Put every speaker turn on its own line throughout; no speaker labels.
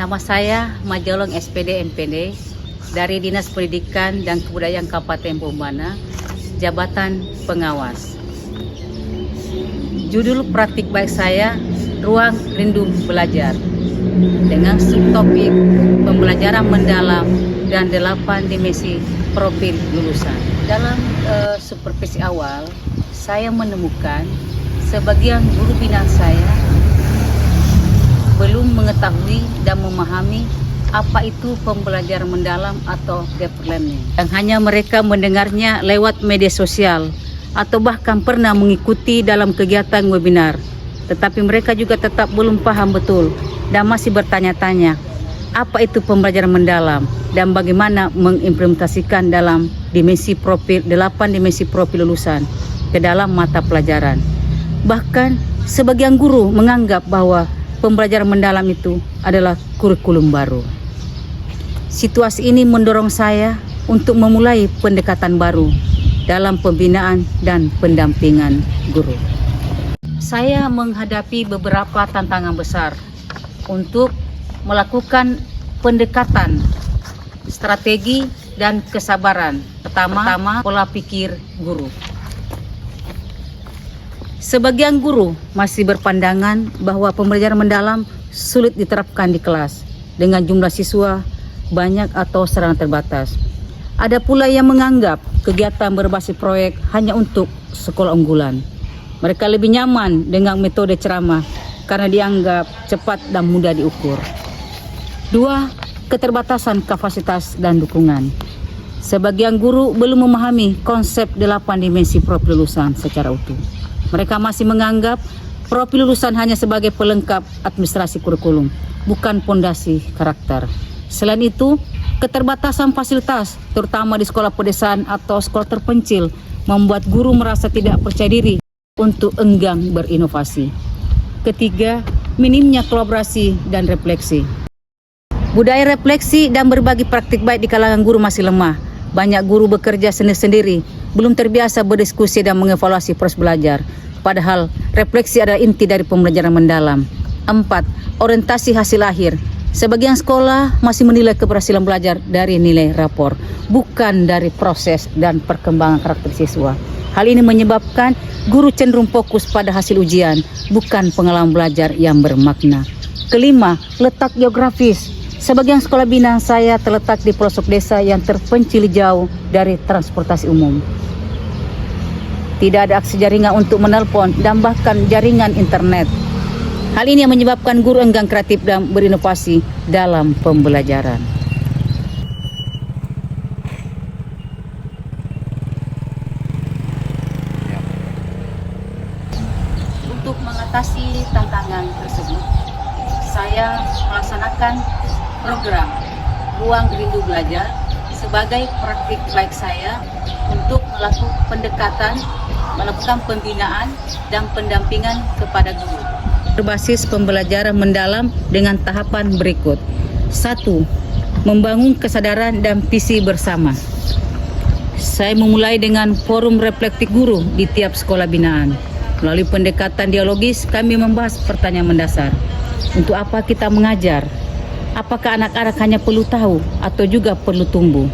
Nama saya Majolong SPD NPD dari Dinas Pendidikan dan Kebudayaan Kabupaten Bombana, Jabatan Pengawas. Judul praktik baik saya, Ruang Rindu Belajar, dengan subtopik pembelajaran mendalam dan 8 dimensi profil lulusan. Dalam supervisi awal, saya menemukan sebagian guru binaan saya belum mengetahui dan memahami apa itu pembelajaran mendalam atau deep learning. Dan hanya mereka mendengarnya lewat media sosial atau bahkan pernah mengikuti dalam kegiatan webinar. Tetapi mereka juga tetap belum paham betul dan masih bertanya-tanya apa itu pembelajaran mendalam dan bagaimana mengimplementasikan dalam dimensi profil 8 dimensi profil lulusan ke dalam mata pelajaran. Bahkan sebagian guru menganggap bahwa pembelajaran mendalam itu adalah kurikulum baru. Situasi ini mendorong saya untuk memulai pendekatan baru dalam pembinaan dan pendampingan guru. Saya menghadapi beberapa tantangan besar untuk melakukan pendekatan strategi dan kesabaran. Pertama, pola pikir guru. Sebagian guru masih berpandangan bahwa pembelajaran mendalam sulit diterapkan di kelas dengan jumlah siswa banyak atau sarana terbatas. Ada pula yang menganggap kegiatan berbasis proyek hanya untuk sekolah unggulan. Mereka lebih nyaman dengan metode ceramah karena dianggap cepat dan mudah diukur. 2. Keterbatasan kapasitas dan dukungan. Sebagian guru belum memahami konsep 8 dimensi profil lulusan secara utuh. Mereka masih menganggap profil lulusan hanya sebagai pelengkap administrasi kurikulum, bukan fondasi karakter. Selain itu, keterbatasan fasilitas, terutama di sekolah pedesaan atau sekolah terpencil, membuat guru merasa tidak percaya diri untuk enggan berinovasi. Ketiga, minimnya kolaborasi dan refleksi. Budaya refleksi dan berbagi praktik baik di kalangan guru masih lemah. Banyak guru bekerja sendiri-sendiri, belum terbiasa berdiskusi dan mengevaluasi proses belajar. Padahal refleksi adalah inti dari pembelajaran mendalam. 4. Orientasi hasil akhir. Sebagian sekolah masih menilai keberhasilan belajar dari nilai rapor, bukan dari proses dan perkembangan karakter siswa. Hal ini menyebabkan guru cenderung fokus pada hasil ujian, bukan pengalaman belajar yang bermakna. Kelima, letak geografis. Sebagian sekolah binaan saya terletak di pelosok desa yang terpencil jauh dari transportasi umum. Tidak ada akses jaringan untuk menelpon dan bahkan jaringan internet. Hal ini yang menyebabkan guru enggan kreatif dan berinovasi dalam pembelajaran. Untuk mengatasi tantangan tersebut, saya melaksanakan program Ruang Rindu Belajar sebagai praktik baik saya untuk melakukan pembinaan dan pendampingan kepada guru. Berbasis pembelajaran mendalam dengan tahapan berikut. 1. Membangun kesadaran dan visi bersama. Saya memulai dengan forum reflektif guru di tiap sekolah binaan. Melalui pendekatan dialogis, kami membahas pertanyaan mendasar. Untuk apa kita mengajar? Apakah anak-anak hanya perlu tahu atau juga perlu tumbuh?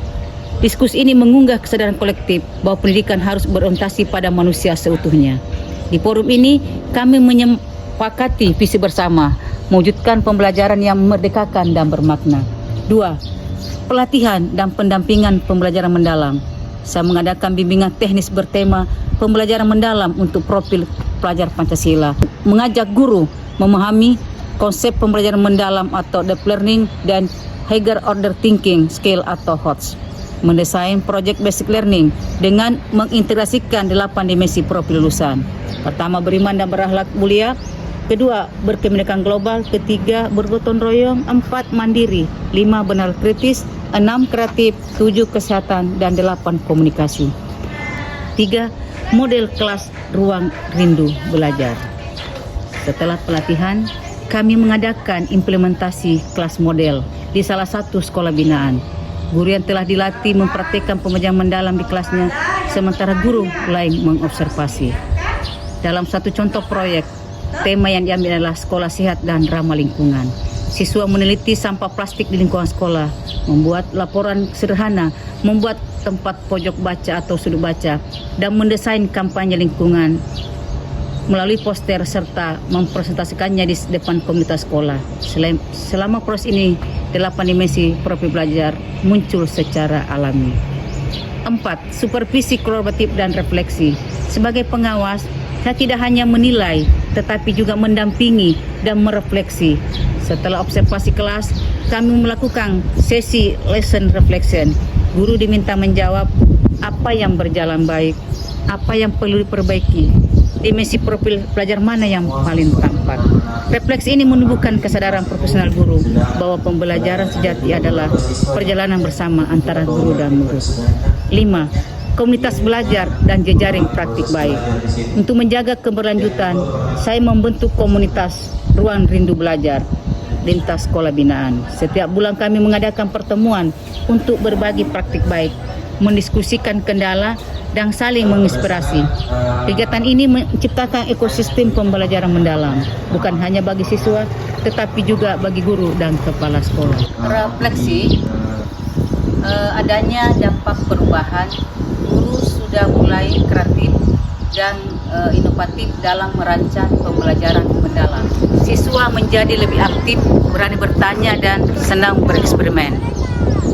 Diskusi ini mengunggah kesadaran kolektif bahwa pendidikan harus berorientasi pada manusia seutuhnya. Di forum ini, kami menyepakati visi bersama, mewujudkan pembelajaran yang memerdekakan dan bermakna. 2. Pelatihan dan pendampingan pembelajaran mendalam. Saya mengadakan bimbingan teknis bertema pembelajaran mendalam untuk profil pelajar Pancasila, mengajak guru memahami konsep pembelajaran mendalam atau deep learning dan higher order thinking skill atau HOTS. Mendesain project basic learning dengan mengintegrasikan 8 dimensi profil lulusan. Pertama, beriman dan berakhlak mulia. Kedua, berkebinekaan global. Ketiga, bergotong royong. 4, mandiri. 5, benar kritis. 6, kreatif. 7, kesehatan. Dan 8, komunikasi. 3, model kelas ruang rindu belajar. Setelah pelatihan, kami mengadakan implementasi kelas model di salah satu sekolah binaan. Guru yang telah dilatih mempraktikkan pembelajaran mendalam di kelasnya, sementara guru lain mengobservasi. Dalam satu contoh proyek, tema yang diambil adalah sekolah sehat dan ramah lingkungan. Siswa meneliti sampah plastik di lingkungan sekolah, membuat laporan sederhana, membuat tempat pojok baca atau sudut baca, dan mendesain kampanye lingkungan melalui poster serta mempresentasikannya di depan komunitas sekolah. Selama proses ini, 8 dimensi profil belajar muncul secara alami. 4. Supervisi kolaboratif dan refleksi. Sebagai pengawas, saya tidak hanya menilai, tetapi juga mendampingi dan merefleksi. Setelah observasi kelas, kami melakukan sesi lesson reflection. Guru diminta menjawab apa yang berjalan baik, apa yang perlu diperbaiki, dimensi profil belajar mana yang paling tampak. Refleksi ini menumbuhkan kesadaran profesional guru bahwa pembelajaran sejati adalah perjalanan bersama antara guru dan murid. 5. Komunitas belajar dan jejaring praktik baik. Untuk menjaga keberlanjutan, saya membentuk komunitas Ruang Rindu Belajar lintas sekolah binaan. Setiap bulan kami mengadakan pertemuan untuk berbagi praktik baik, mendiskusikan kendala, dan saling menginspirasi. Kegiatan ini menciptakan ekosistem pembelajaran mendalam, bukan hanya bagi siswa, tetapi juga bagi guru dan kepala sekolah. Refleksi adanya dampak perubahan, guru sudah mulai kreatif dan inovatif dalam merancang pembelajaran mendalam. Siswa menjadi lebih aktif, berani bertanya, dan senang bereksperimen.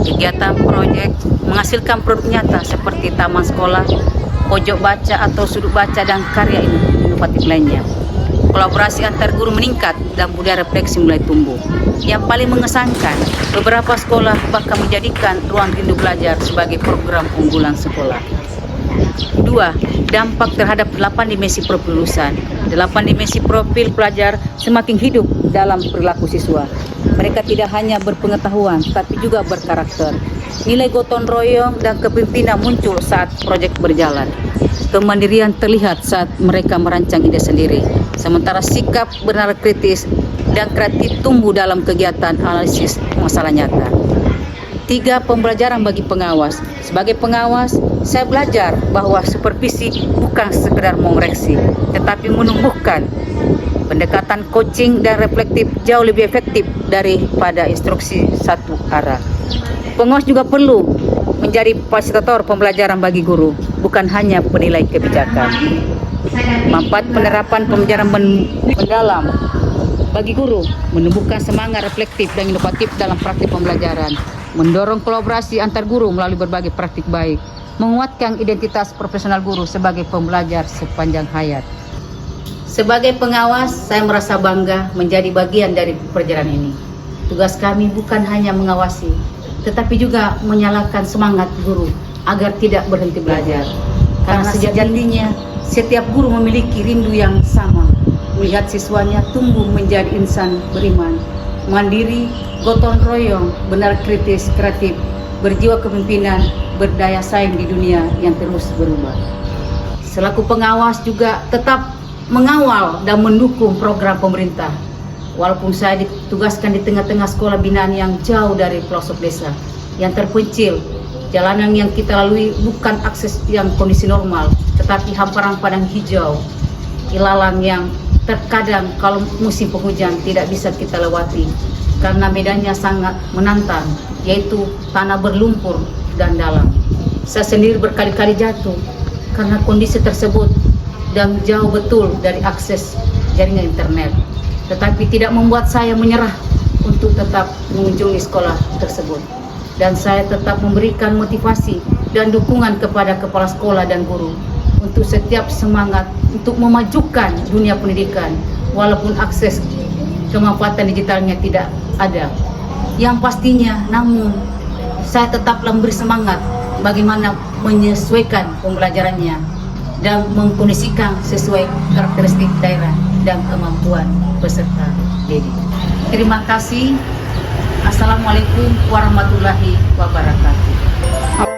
Kegiatan proyek menghasilkan produk nyata seperti taman sekolah, pojok baca atau sudut baca, dan karya inovatif lainnya. Kolaborasi antar guru meningkat dan budaya refleksi mulai tumbuh. Yang paling mengesankan, beberapa sekolah bahkan menjadikan Ruang Rindu Belajar sebagai program unggulan sekolah. 2. Dampak terhadap 8 dimensi profil lulusan. 8 dimensi profil pelajar semakin hidup dalam perilaku siswa. Mereka tidak hanya berpengetahuan, tapi juga berkarakter. Nilai gotong royong dan kepemimpinan muncul saat proyek berjalan. Kemandirian terlihat saat mereka merancang ide sendiri. Sementara sikap benar kritis dan kreatif tumbuh dalam kegiatan analisis masalah nyata. 3. Pembelajaran bagi pengawas. Sebagai pengawas, saya belajar bahwa supervisi bukan sekedar mengoreksi, tetapi menumbuhkan. Pendekatan coaching dan reflektif jauh lebih efektif daripada instruksi satu arah. Pengawas juga perlu menjadi fasilitator pembelajaran bagi guru, bukan hanya penilai kebijakan. Manfaat penerapan pembelajaran mendalam bagi guru, menumbuhkan semangat reflektif dan inovatif dalam praktik pembelajaran, mendorong kolaborasi antar guru melalui berbagai praktik baik, menguatkan identitas profesional guru sebagai pembelajar sepanjang hayat. Sebagai pengawas, saya merasa bangga menjadi bagian dari perjalanan ini. Tugas kami bukan hanya mengawasi, tetapi juga menyalakan semangat guru agar tidak berhenti belajar. Karena sejatinya, setiap guru memiliki rindu yang sama, melihat siswanya tumbuh menjadi insan beriman, mandiri, gotong royong, benar kritis, kreatif, berjiwa kepemimpinan, berdaya saing di dunia yang terus berubah. Selaku pengawas juga tetap mengawal dan mendukung program pemerintah. Walaupun saya ditugaskan di tengah-tengah sekolah binaan yang jauh dari pelosok desa, yang terpencil, jalanan yang kita lalui bukan akses yang kondisi normal, tetapi hamparan padang hijau, ilalang yang terkadang kalau musim penghujan tidak bisa kita lewati karena medannya sangat menantang, yaitu tanah berlumpur dan dalam. Saya sendiri berkali-kali jatuh karena kondisi tersebut dan jauh betul dari akses jaringan internet. Tetapi tidak membuat saya menyerah untuk tetap mengunjungi sekolah tersebut. Dan saya tetap memberikan motivasi dan dukungan kepada kepala sekolah dan guru untuk setiap semangat untuk memajukan dunia pendidikan walaupun akses kemanfaatan digitalnya tidak ada. Yang pastinya, namun saya tetaplah memberi semangat bagaimana menyesuaikan pembelajarannya dan mengkondisikan sesuai karakteristik daerah dan kemampuan peserta didik. Terima kasih. Assalamualaikum warahmatullahi wabarakatuh.